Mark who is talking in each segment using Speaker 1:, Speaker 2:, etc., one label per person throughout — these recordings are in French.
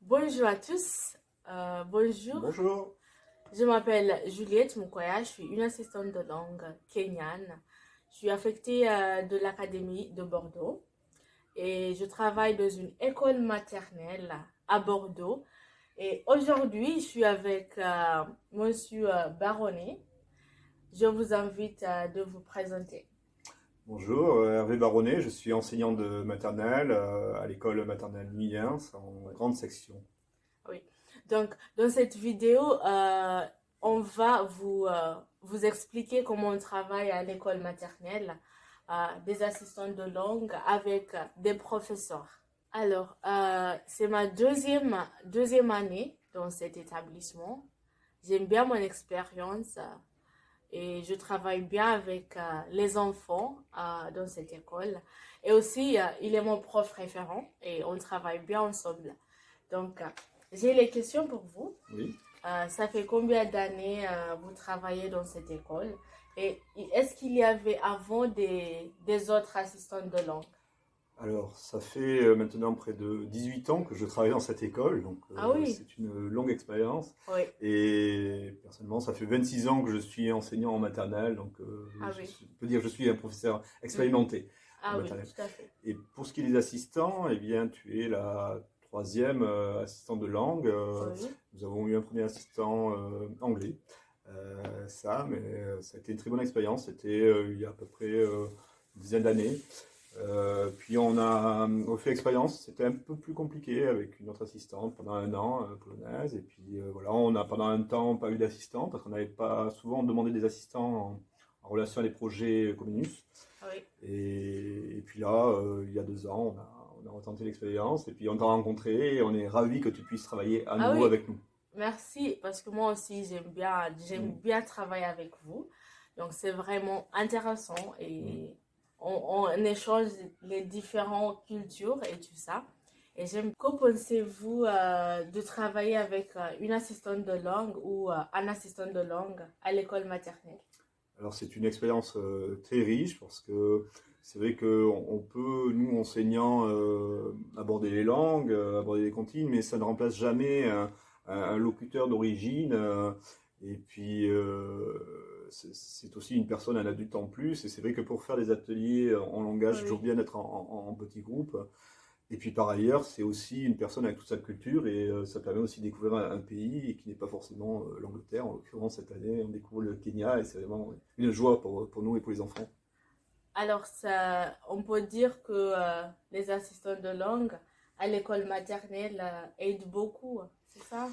Speaker 1: Bonjour à tous. Bonjour.
Speaker 2: Bonjour.
Speaker 1: Je m'appelle Juliette Mukwaya. Je suis une assistante de langue kenyane. Je suis affectée de l'Académie de Bordeaux et je travaille dans une école maternelle à Bordeaux. Et aujourd'hui, je suis avec Monsieur Baronnet. Je vous invite de vous présenter.
Speaker 2: Bonjour, Hervé Baronnet, je suis enseignant de maternelle à l'école maternelle Nuillens en grande section.
Speaker 1: Oui. Donc, dans cette vidéo, on va vous expliquer comment on travaille à l'école maternelle, des assistants de langue avec des professeurs. Alors, c'est ma deuxième année dans cet établissement. J'aime bien mon expérience et je travaille bien avec les enfants dans cette école. Et aussi, il est mon prof référent et on travaille bien ensemble. Donc, j'ai les questions pour vous.
Speaker 2: Oui.
Speaker 1: Ça fait combien d'années vous travaillez dans cette école? Et est-ce qu'il y avait avant des autres assistants de langue?
Speaker 2: Alors, ça fait maintenant près de 18 ans que je travaille dans cette école, donc
Speaker 1: Ah oui,
Speaker 2: c'est une longue expérience.
Speaker 1: oui,
Speaker 2: Et personnellement, ça fait 26 ans que je suis enseignant en maternelle, donc
Speaker 1: ah oui,
Speaker 2: je peux dire que je suis un professeur
Speaker 1: mhm.
Speaker 2: expérimenté en
Speaker 1: Ah oui,
Speaker 2: maternelle.
Speaker 1: tout à fait.
Speaker 2: Et pour ce qui est des assistants, eh bien, tu es la troisième assistante de langue.
Speaker 1: Oui,
Speaker 2: Nous avons eu un premier assistant anglais, mais ça a été une très bonne expérience. C'était il y a à peu près une dizaine d'années. Puis on a refait l'expérience, c'était un peu plus compliqué avec une autre assistante pendant un an, polonaise. Et puis voilà, on a pendant un temps pas eu d'assistant parce qu'on n'avait pas souvent demandé des assistants en relation à des projets Comenius.
Speaker 1: oui.
Speaker 2: Et puis là, il y a 2 ans, on a retenté l'expérience et puis on t'a rencontré et on est ravis que tu puisses travailler à
Speaker 1: Ah
Speaker 2: nouveau
Speaker 1: oui,
Speaker 2: avec nous.
Speaker 1: merci parce que moi aussi j'aime
Speaker 2: Mm,
Speaker 1: bien travailler avec vous. Donc c'est vraiment intéressant
Speaker 2: mm.
Speaker 1: et on échange les différentes cultures et tout ça. Et j'aime, qu'en pensez-vous de travailler avec une assistante de langue ou un assistant de langue à l'école maternelle?
Speaker 2: Alors c'est une expérience très riche parce que c'est vrai qu'on peut, nous enseignants, aborder les langues, aborder les comptines, mais ça ne remplace jamais un locuteur d'origine. Et puis c'est aussi une personne, un adulte en plus. Et c'est vrai que pour faire des ateliers en langage, c'est toujours
Speaker 1: Oui,
Speaker 2: bien d'être en petit groupe. Et puis par ailleurs, c'est aussi une personne avec toute sa culture et ça permet aussi de découvrir un pays qui n'est pas forcément l'Angleterre. En l'occurrence, cette année, on découvre le Kenya et c'est vraiment une joie pour nous et pour les enfants.
Speaker 1: alors ça, on peut dire que les assistants de langue à l'école maternelle aident beaucoup, c'est ça?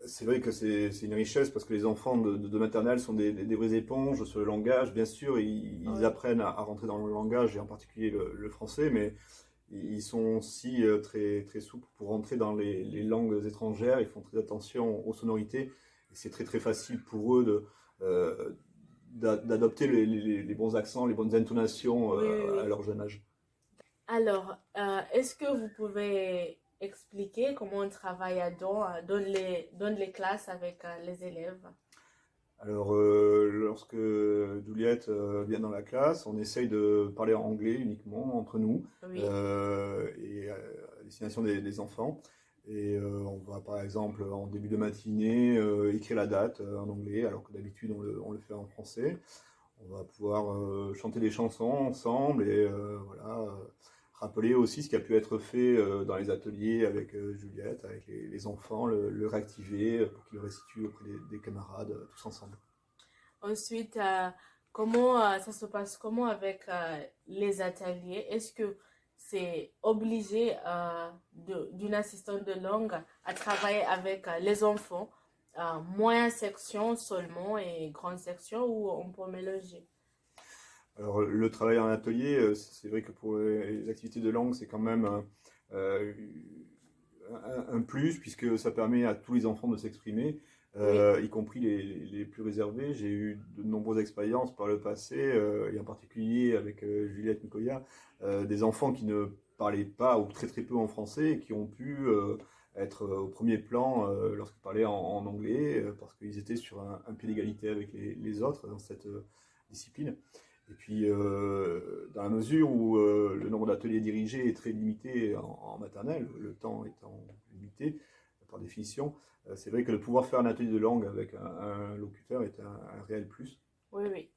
Speaker 2: C'est vrai que c'est une richesse parce que les enfants de maternelle sont des vraies éponges sur le langage. Bien sûr, ils
Speaker 1: Oui,
Speaker 2: apprennent à rentrer dans le langage et en particulier le français, mais ils sont aussi très, très souples pour rentrer dans les langues étrangères. Ils font très attention aux sonorités. Et c'est très, très facile pour eux euh, d'adopter les bons accents, les bonnes intonations
Speaker 1: oui, oui,
Speaker 2: à
Speaker 1: oui.
Speaker 2: leur jeune âge.
Speaker 1: Alors, est-ce que vous pouvez expliquer comment on travaille dans les classes avec les élèves?
Speaker 2: Alors, lorsque Juliette vient dans la classe, on essaye de parler en anglais uniquement entre nous
Speaker 1: Oui,
Speaker 2: et à destination des enfants. Et on va par exemple en début de matinée écrire la date en anglais, alors que d'habitude on le fait en français. On va pouvoir chanter des chansons ensemble et voilà, rappeler aussi ce qui a pu être fait dans les ateliers avec Juliette, avec les enfants, le réactiver pour qu'ils le restituent auprès des camarades tous ensemble.
Speaker 1: ensuite, comment ça se passe comment avec les ateliers? Est-ce que c'est obligé d'une assistante de langue à travailler avec les enfants, moyenne section seulement et grande section, ou on peut mélanger?
Speaker 2: Alors, le travail en atelier, c'est vrai que pour les activités de langue, c'est quand même euh, un plus, puisque ça permet à tous les enfants de s'exprimer,
Speaker 1: Oui,
Speaker 2: y compris les plus réservés. J'ai eu de nombreuses expériences par le passé, et en particulier avec Juliette Nicoya, des enfants qui ne parlaient pas ou très très peu en français et qui ont pu être au premier plan lorsqu'ils parlaient en anglais, parce qu'ils étaient sur un pied d'égalité avec les autres dans cette discipline. Et puis, dans la mesure où le nombre d'ateliers dirigés est très limité en maternelle, le temps étant limité, par définition. C'est vrai que de pouvoir faire un atelier de langue avec un locuteur est un réel plus.
Speaker 1: Oui, oui.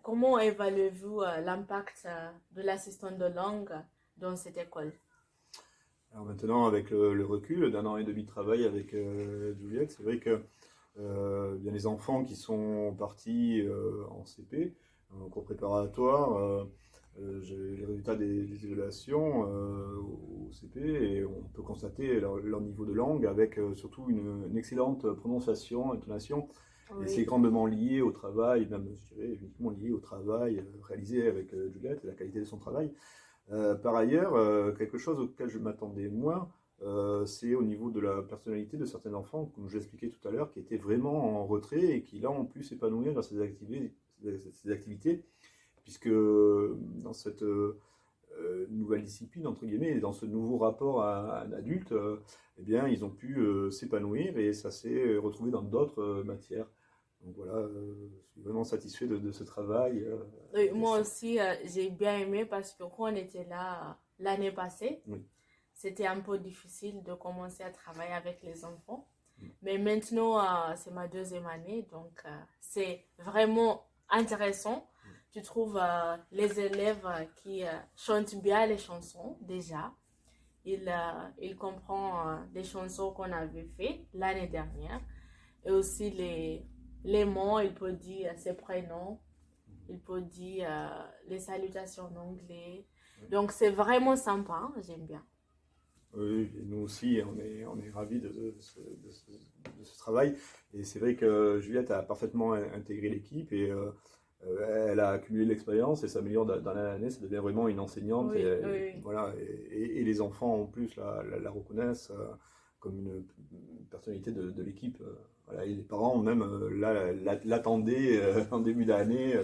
Speaker 1: Comment évaluez-vous l'impact de l'assistant de langue dans cette école?
Speaker 2: Alors maintenant, avec le recul d'un an et demi de travail avec Juliette, c'est vrai que bien les enfants qui sont partis en CP, en cours préparatoire, j'ai les résultats des évaluations au CP et on peut constater leur niveau de langue avec surtout une excellente prononciation, intonation. Et c'est
Speaker 1: Oui,
Speaker 2: grandement lié au travail, même je dirais uniquement lié au travail réalisé avec Juliette et la qualité de son travail. Par ailleurs, quelque chose auquel je m'attendais moins, c'est au niveau de la personnalité de certains enfants, comme je l'expliquais tout à l'heure, qui étaient vraiment en retrait et qui là ont pu s'épanouir dans ces activités, puisque dans cette nouvelle discipline, entre guillemets, et dans ce nouveau rapport à un adulte, eh bien, ils ont pu s'épanouir et ça s'est retrouvé dans d'autres matières. Donc voilà, je suis vraiment satisfait de ce travail.
Speaker 1: oui, moi aussi, j'ai bien aimé parce que quand on était là l'année passée,
Speaker 2: Oui.
Speaker 1: c'était un peu difficile de commencer à travailler avec les enfants. Mais maintenant, c'est ma deuxième année, donc c'est vraiment intéressant. Tu trouves les élèves qui chantent bien les chansons déjà. Ils comprennent les chansons qu'on avait fait l'année dernière. Et aussi les mots, il peut dire ses prénoms, il peut dire les salutations en anglais. Donc c'est vraiment sympa, hein, j'aime bien.
Speaker 2: Oui, et nous aussi, on est ravis de ce travail. Et c'est vrai que Juliette a parfaitement intégré l'équipe et elle a accumulé l'expérience et s'améliore d'année en année. Ça devient vraiment une enseignante.
Speaker 1: Oui, oui, oui.
Speaker 2: Voilà, et les enfants en plus la reconnaissent comme une personnalité de l'équipe. Voilà, et les parents même l'attendaient en début d'année.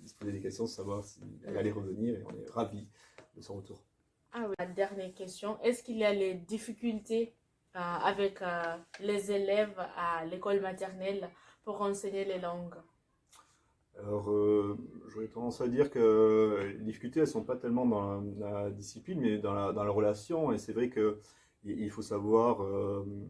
Speaker 2: Ils se posaient des questions de savoir si elle allait revenir et on est ravis de son retour.
Speaker 1: Ah oui. La dernière question, est-ce qu'il y a les difficultés avec les élèves à l'école maternelle pour enseigner les langues?
Speaker 2: Alors, j'aurais tendance à dire que les difficultés, elles sont pas tellement dans la discipline, mais dans la relation. Et c'est vrai que il faut savoir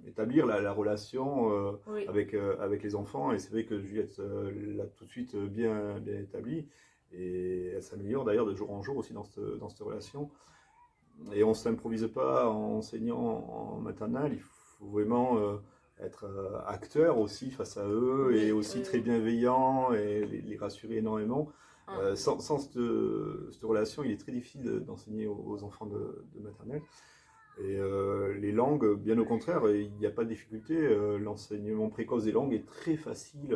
Speaker 2: établir la relation
Speaker 1: Oui,
Speaker 2: avec les enfants. Et c'est vrai que Juliette l'a tout de suite bien établi. Et elle s'améliore d'ailleurs de jour en jour aussi dans cette relation. Et on ne s'improvise pas en enseignant en maternelle. Il faut vraiment être acteur aussi face à eux et
Speaker 1: oui,
Speaker 2: aussi
Speaker 1: oui,
Speaker 2: très
Speaker 1: oui.
Speaker 2: bienveillant et les rassurer énormément.
Speaker 1: Ah,
Speaker 2: Sans cette relation, il est très difficile d'enseigner aux enfants de maternelle. Et les langues, bien au contraire, il n'y a pas de difficulté. L'enseignement précoce des langues est très facile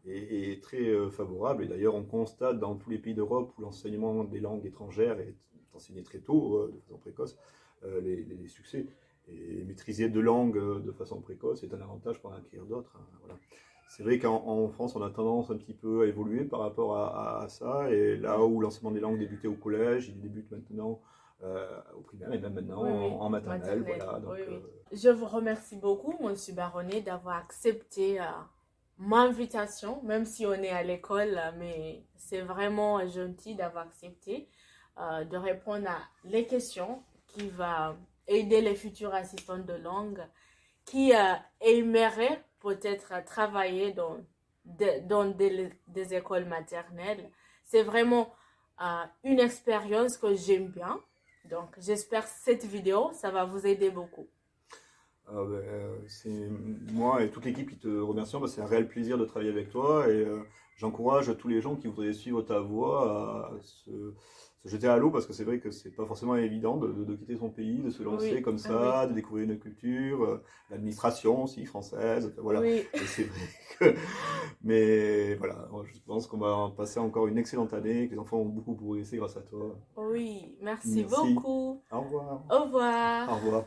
Speaker 2: et très favorable. Et d'ailleurs, on constate dans tous les pays d'Europe où l'enseignement des langues étrangères est enseigné très tôt, de façon précoce, les succès. Et maîtriser deux langues de façon précoce est un avantage pour en acquérir d'autres. Hein, voilà. C'est vrai qu'en France, on a tendance un petit peu à évoluer par rapport à ça. Et là où l'enseignement des langues débutait au collège, il débute maintenant au primaire et même maintenant
Speaker 1: oui, oui,
Speaker 2: en maternelle.
Speaker 1: maternelle.
Speaker 2: Voilà,
Speaker 1: Oui,
Speaker 2: donc,
Speaker 1: oui. Je vous remercie beaucoup, Monsieur Baronnet, d'avoir accepté mon invitation, même si on est à l'école, mais c'est vraiment gentil d'avoir accepté de répondre à les questions qui va aider les futurs assistants de langue qui aimeraient peut-être travailler dans des écoles maternelles. C'est vraiment une expérience que j'aime bien. Donc, j'espère que cette vidéo, ça va vous aider beaucoup.
Speaker 2: c'est moi et toute l'équipe qui te remercions. C'est un réel plaisir de travailler avec toi et j'encourage tous les gens qui voudraient suivre ta voie à se jeter à l'eau parce que c'est vrai que c'est pas forcément évident de quitter son pays, de se lancer
Speaker 1: Oui,
Speaker 2: comme
Speaker 1: oui,
Speaker 2: ça, de découvrir une culture, l'administration aussi française, enfin, voilà.
Speaker 1: oui,
Speaker 2: Et c'est vrai que, mais voilà, moi, je pense qu'on va passer encore une excellente année, que les enfants vont beaucoup progresser grâce à toi.
Speaker 1: oui. Merci
Speaker 2: Merci.
Speaker 1: beaucoup.
Speaker 2: Au revoir.
Speaker 1: Au revoir.
Speaker 2: Au revoir.